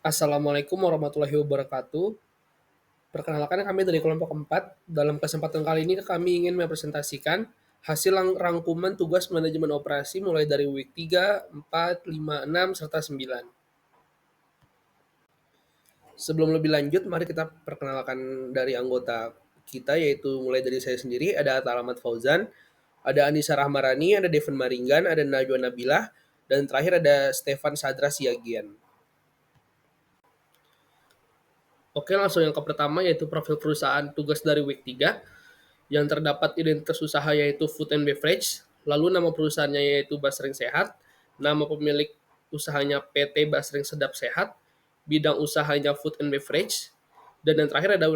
Assalamualaikum warahmatullahi wabarakatuh. Perkenalkan kami dari kelompok 4. Dalam kesempatan kali ini kami ingin mempresentasikan hasil rangkuman tugas manajemen operasi mulai dari week 3, 4, 5, 6, serta 9. Sebelum lebih lanjut, mari kita perkenalkan dari anggota kita, yaitu mulai dari saya sendiri, ada Atta Alamat Fauzan, ada Anissa Rahmarani, ada Devon Maringgan, ada Najwa Nabilah, dan terakhir ada Stefan Sadra Siagian. Oke, langsung yang ke pertama yaitu profil perusahaan tugas dari week 3. Yang terdapat identitas usaha yaitu Food and Beverage, lalu nama perusahaannya yaitu Basreng Sehat, nama pemilik usahanya PT Basreng Sedap Sehat, bidang usahanya Food and Beverage, dan yang terakhir ada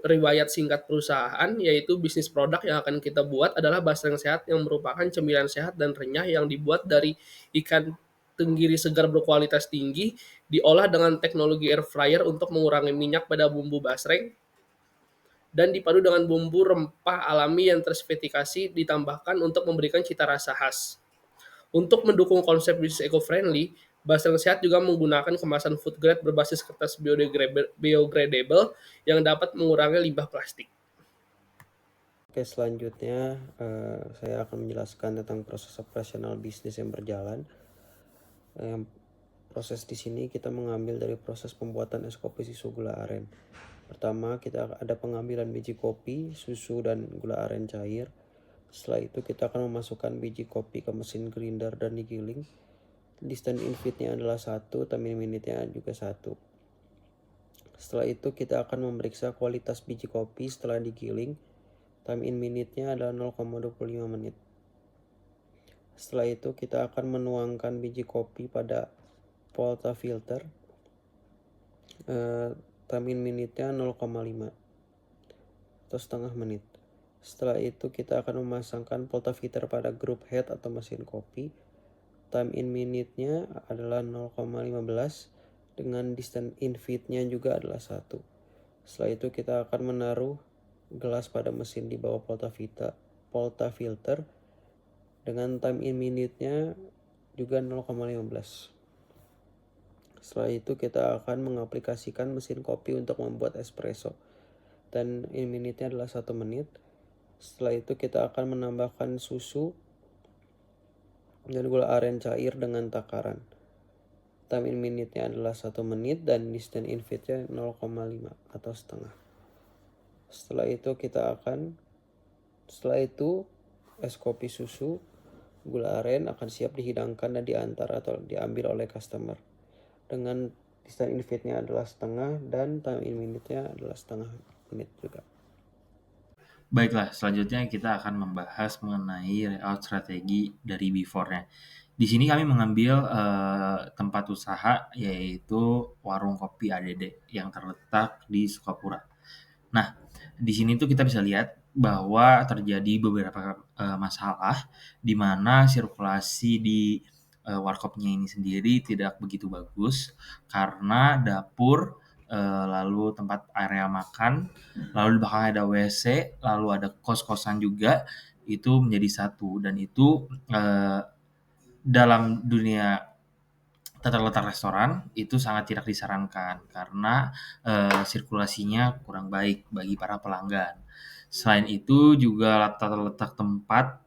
riwayat singkat perusahaan yaitu bisnis produk yang akan kita buat adalah Basreng Sehat yang merupakan cemilan sehat dan renyah yang dibuat dari ikan tenggiri segar berkualitas tinggi, diolah dengan teknologi air fryer untuk mengurangi minyak pada bumbu basreng, dan dipadu dengan bumbu rempah alami yang tersertifikasi ditambahkan untuk memberikan cita rasa khas. Untuk mendukung konsep bisnis eco-friendly, Basel Sehat juga menggunakan kemasan food grade berbasis kertas biodegradable yang dapat mengurangi limbah plastik. Oke, selanjutnya saya akan menjelaskan tentang proses operasional bisnis yang berjalan. Proses di sini kita mengambil dari proses pembuatan es kopi susu gula aren. Pertama, kita ada pengambilan biji kopi, susu, dan gula aren cair. Setelah itu kita akan memasukkan biji kopi ke mesin grinder dan digiling. Distance in feed-nya adalah 1, time in minute-nya juga 1. Setelah itu kita akan memeriksa kualitas biji kopi setelah digiling. Time in minute-nya adalah 0,25 menit. Setelah itu kita akan menuangkan biji kopi pada portafilter. Time in minute-nya 0,5 atau setengah menit. Setelah itu kita akan memasangkan portafilter pada group head atau mesin kopi. Time in minute-nya adalah 0,15 dengan distance in feed-nya juga adalah 1. Setelah itu kita akan menaruh gelas pada mesin di bawah portafilter dengan time in minute-nya juga 0,15. Setelah itu kita akan mengaplikasikan mesin kopi untuk membuat espresso. Dan in minute-nya adalah 1 menit. Setelah itu kita akan menambahkan susu dan gula aren cair dengan takaran. Time in minute-nya adalah 1 menit dan distance in feed-nya 0,5 atau setengah. Setelah itu es kopi susu gula aren akan siap dihidangkan dan diantar atau diambil oleh customer. Dengan distance in feed-nya adalah setengah dan time in minute-nya adalah setengah menit juga. Baiklah, selanjutnya kita akan membahas mengenai layout strategi dari before-nya. Di sini kami mengambil tempat usaha yaitu warung kopi ADD yang terletak di Sukapura. Nah, di sini tuh kita bisa lihat bahwa terjadi beberapa masalah di mana sirkulasi di warkopnya ini sendiri tidak begitu bagus karena dapur, lalu tempat area makan, lalu di belakangnya ada WC, lalu ada kos-kosan juga, itu menjadi satu dan itu dalam dunia tata letak restoran itu sangat tidak disarankan karena sirkulasinya kurang baik bagi para pelanggan. Selain itu juga tata letak tempat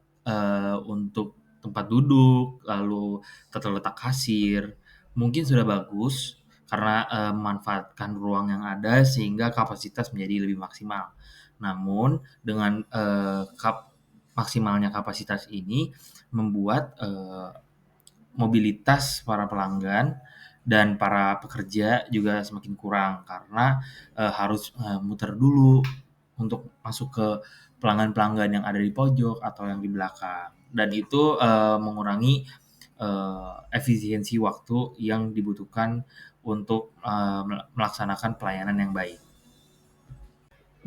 untuk tempat duduk, lalu tata letak kasir mungkin sudah bagus karena memanfaatkan ruang yang ada sehingga kapasitas menjadi lebih maksimal. Namun dengan maksimalnya kapasitas ini membuat mobilitas para pelanggan dan para pekerja juga semakin kurang karena harus muter dulu untuk masuk ke pelanggan-pelanggan yang ada di pojok atau yang di belakang, dan itu mengurangi efisiensi waktu yang dibutuhkan untuk melaksanakan pelayanan yang baik.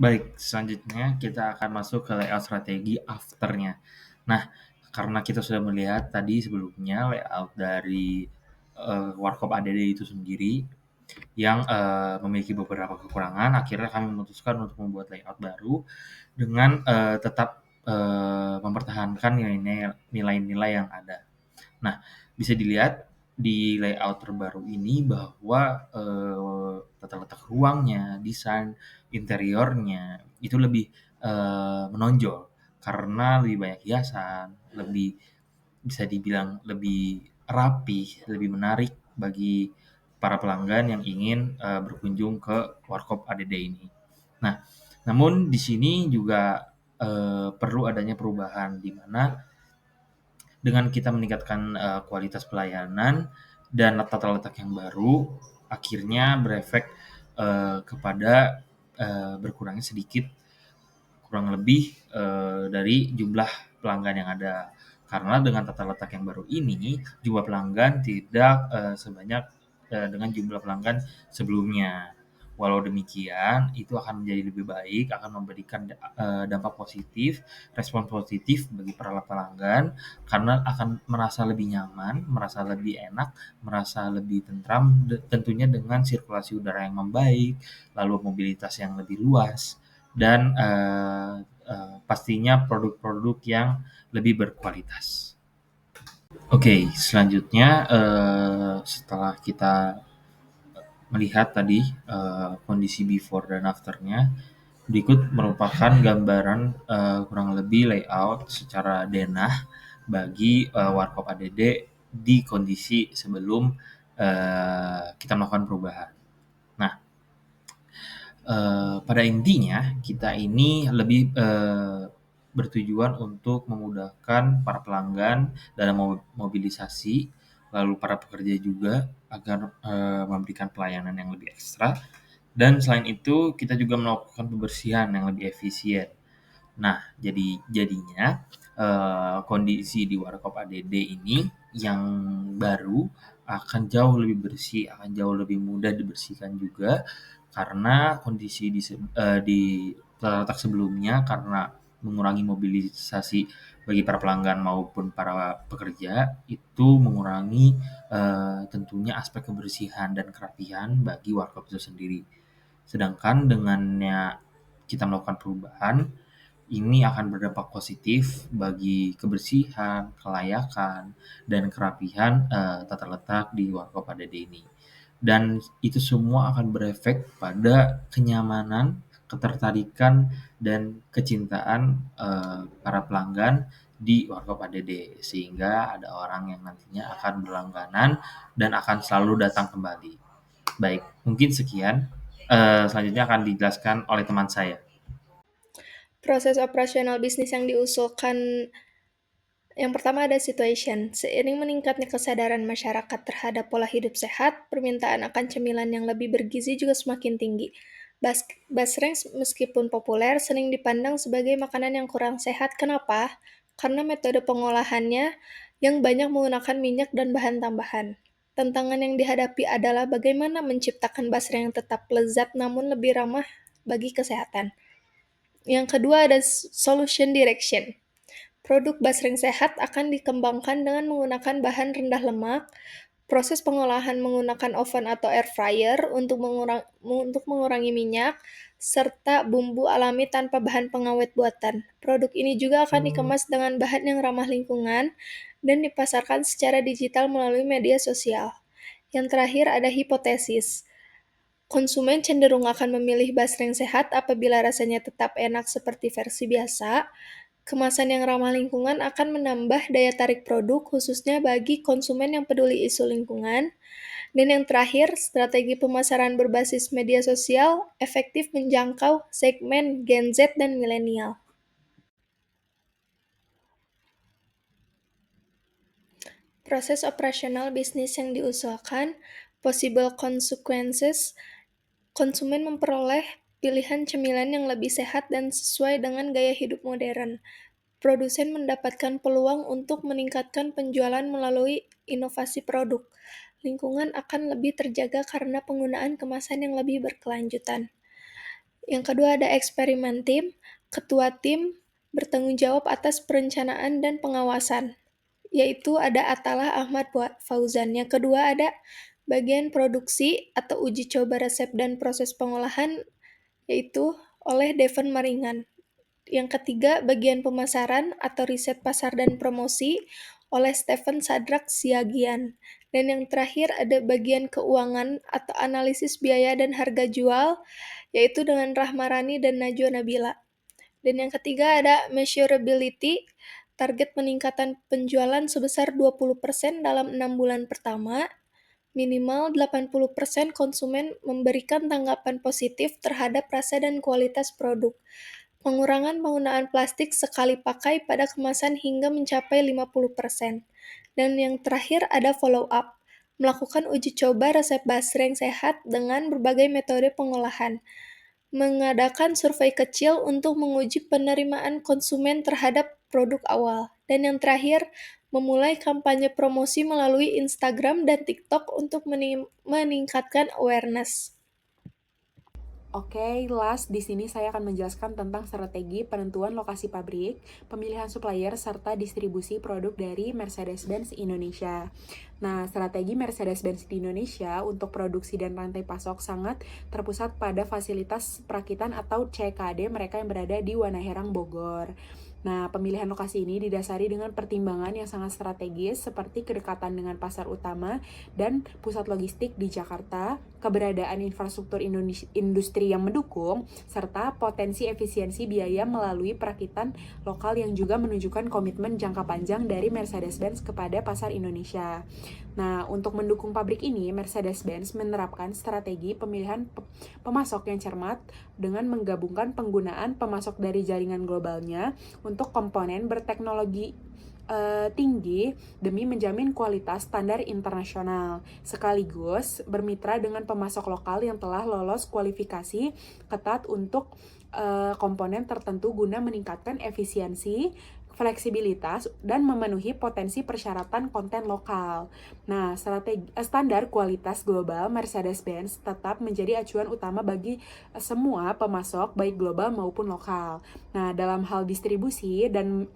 Baik, selanjutnya kita akan masuk ke layout strategi afternya. Nah, karena kita sudah melihat tadi sebelumnya layout dari warkop ADD itu sendiri yang memiliki beberapa kekurangan, akhirnya kami memutuskan untuk membuat layout baru dengan tetap mempertahankan nilai-nilai yang ada. Nah, bisa dilihat di layout terbaru ini bahwa tata letak ruangnya, desain interiornya itu lebih menonjol karena lebih banyak hiasan, lebih bisa dibilang lebih rapih, lebih menarik bagi para pelanggan yang ingin berkunjung ke Warkop ADD ini. Nah, namun di sini juga perlu adanya perubahan di mana dengan kita meningkatkan kualitas pelayanan dan tata letak yang baru, akhirnya berefek kepada berkurangnya sedikit kurang lebih dari jumlah pelanggan yang ada. Karena dengan tata letak yang baru ini, jumlah pelanggan tidak sebanyak dengan jumlah pelanggan sebelumnya. Walau demikian, itu akan menjadi lebih baik, akan memberikan dampak positif, respon positif bagi para pelanggan, karena akan merasa lebih nyaman, merasa lebih enak, merasa lebih tentram, tentunya dengan sirkulasi udara yang membaik, lalu mobilitas yang lebih luas, dan pastinya produk-produk yang lebih berkualitas. Oke, selanjutnya setelah kita melihat tadi kondisi before dan afternya, berikut merupakan gambaran kurang lebih layout secara denah bagi Warkop ADD di kondisi sebelum kita melakukan perubahan. Nah, pada intinya kita ini lebih bertujuan untuk memudahkan para pelanggan dalam mobilisasi, lalu para pekerja juga agar memberikan pelayanan yang lebih ekstra, dan selain itu kita juga melakukan pembersihan yang lebih efisien. Nah, jadinya kondisi di Warkop ADD ini yang baru akan jauh lebih bersih, akan jauh lebih mudah dibersihkan juga karena kondisi di letak sebelumnya karena mengurangi mobilisasi bagi para pelanggan maupun para pekerja, itu mengurangi tentunya aspek kebersihan dan kerapihan bagi warkop itu sendiri. Sedangkan dengannya kita melakukan perubahan, ini akan berdampak positif bagi kebersihan, kelayakan, dan kerapihan tata letak di Warkop ADD ini. Dan itu semua akan berefek pada kenyamanan, ketertarikan, dan kecintaan para pelanggan di Warkop ADD. Sehingga ada orang yang nantinya akan berlangganan dan akan selalu datang kembali. Baik, mungkin sekian. Selanjutnya akan dijelaskan oleh teman saya. Proses operasional bisnis yang diusulkan, yang pertama ada situation. Seiring meningkatnya kesadaran masyarakat terhadap pola hidup sehat, permintaan akan cemilan yang lebih bergizi juga semakin tinggi. Basreng meskipun populer, sering dipandang sebagai makanan yang kurang sehat. Kenapa? Karena metode pengolahannya yang banyak menggunakan minyak dan bahan tambahan. Tantangan yang dihadapi adalah bagaimana menciptakan basreng yang tetap lezat namun lebih ramah bagi kesehatan. Yang kedua ada solution direction. Produk basreng sehat akan dikembangkan dengan menggunakan bahan rendah lemak, proses pengolahan menggunakan oven atau air fryer untuk mengurangi minyak, serta bumbu alami tanpa bahan pengawet buatan. Produk ini juga akan dikemas dengan bahan yang ramah lingkungan dan dipasarkan secara digital melalui media sosial. Yang terakhir ada hipotesis. Konsumen cenderung akan memilih basreng sehat apabila rasanya tetap enak seperti versi biasa. Kemasan yang ramah lingkungan akan menambah daya tarik produk, khususnya bagi konsumen yang peduli isu lingkungan. Dan yang terakhir, strategi pemasaran berbasis media sosial efektif menjangkau segmen Gen Z dan milenial. Proses operasional bisnis yang diusulkan, possible consequences, konsumen memperoleh pilihan cemilan yang lebih sehat dan sesuai dengan gaya hidup modern. Produsen mendapatkan peluang untuk meningkatkan penjualan melalui inovasi produk. Lingkungan akan lebih terjaga karena penggunaan kemasan yang lebih berkelanjutan. Yang kedua ada eksperimen tim. Ketua tim bertanggung jawab atas perencanaan dan pengawasan, yaitu ada Atalah Ahmad Fauzan. Yang kedua ada bagian produksi atau uji coba resep dan proses pengolahan, yaitu oleh Devon Maringan. Yang ketiga, bagian pemasaran atau riset pasar dan promosi oleh Stephen Sadrak Siagian. Dan yang terakhir ada bagian keuangan atau analisis biaya dan harga jual, yaitu dengan Rahmarani dan Najwa Nabila. Dan yang ketiga ada measurability, target peningkatan penjualan sebesar 20% dalam 6 bulan pertama, minimal 80% konsumen memberikan tanggapan positif terhadap rasa dan kualitas produk. Pengurangan penggunaan plastik sekali pakai pada kemasan hingga mencapai 50%. Dan yang terakhir ada follow up, melakukan uji coba resep basreng sehat dengan berbagai metode pengolahan. Mengadakan survei kecil untuk menguji penerimaan konsumen terhadap produk awal. Dan yang terakhir, memulai kampanye promosi melalui Instagram dan TikTok untuk meningkatkan awareness. Oke, last di sini saya akan menjelaskan tentang strategi penentuan lokasi pabrik, pemilihan supplier, serta distribusi produk dari Mercedes-Benz Indonesia. Nah, strategi Mercedes-Benz di Indonesia untuk produksi dan rantai pasok sangat terpusat pada fasilitas perakitan atau CKD mereka yang berada di Wanaherang, Bogor. Nah, pemilihan lokasi ini didasari dengan pertimbangan yang sangat strategis seperti kedekatan dengan pasar utama dan pusat logistik di Jakarta, keberadaan infrastruktur industri yang mendukung, serta potensi efisiensi biaya melalui perakitan lokal yang juga menunjukkan komitmen jangka panjang dari Mercedes-Benz kepada pasar Indonesia. Nah, untuk mendukung pabrik ini, Mercedes-Benz menerapkan strategi pemilihan pemasok yang cermat dengan menggabungkan penggunaan pemasok dari jaringan globalnya untuk komponen berteknologi tinggi demi menjamin kualitas standar internasional, sekaligus bermitra dengan pemasok lokal yang telah lolos kualifikasi ketat untuk komponen tertentu guna meningkatkan efisiensi, fleksibilitas, dan memenuhi potensi persyaratan konten lokal. Nah, standar kualitas global Mercedes-Benz tetap menjadi acuan utama bagi semua pemasok baik global maupun lokal. Nah, dalam hal distribusi dan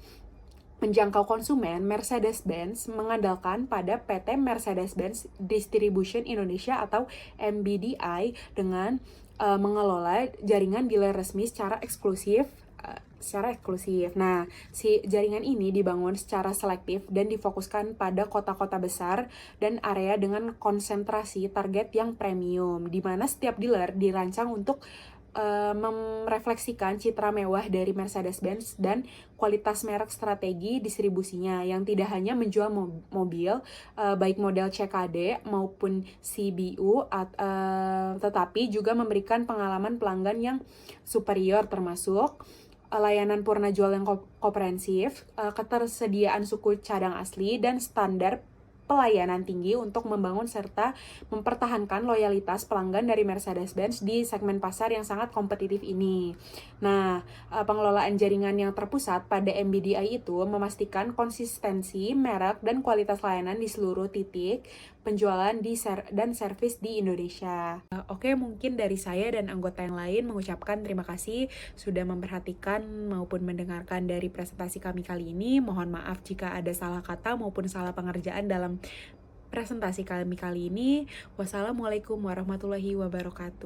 menjangkau konsumen, Mercedes-Benz mengandalkan pada PT Mercedes-Benz Distribution Indonesia atau MBDI dengan mengelola jaringan dealer resmi secara eksklusif. Nah, si jaringan ini dibangun secara selektif dan difokuskan pada kota-kota besar dan area dengan konsentrasi target yang premium, di mana setiap dealer dirancang untuk merefleksikan citra mewah dari Mercedes-Benz dan kualitas merek strategi distribusinya yang tidak hanya menjual mobil baik model CKD maupun CBU tetapi juga memberikan pengalaman pelanggan yang superior termasuk layanan purna jual yang komprehensif, ketersediaan suku cadang asli, dan standar pelayanan tinggi untuk membangun serta mempertahankan loyalitas pelanggan dari Mercedes-Benz di segmen pasar yang sangat kompetitif ini. Nah, pengelolaan jaringan yang terpusat pada MBDI itu memastikan konsistensi merek dan kualitas layanan di seluruh titik penjualan dan servis di Indonesia. Oke, mungkin dari saya dan anggota yang lain mengucapkan terima kasih sudah memperhatikan maupun mendengarkan dari presentasi kami kali ini. Mohon maaf jika ada salah kata maupun salah pengerjaan dalam presentasi kami kali ini. Wassalamualaikum warahmatullahi wabarakatuh.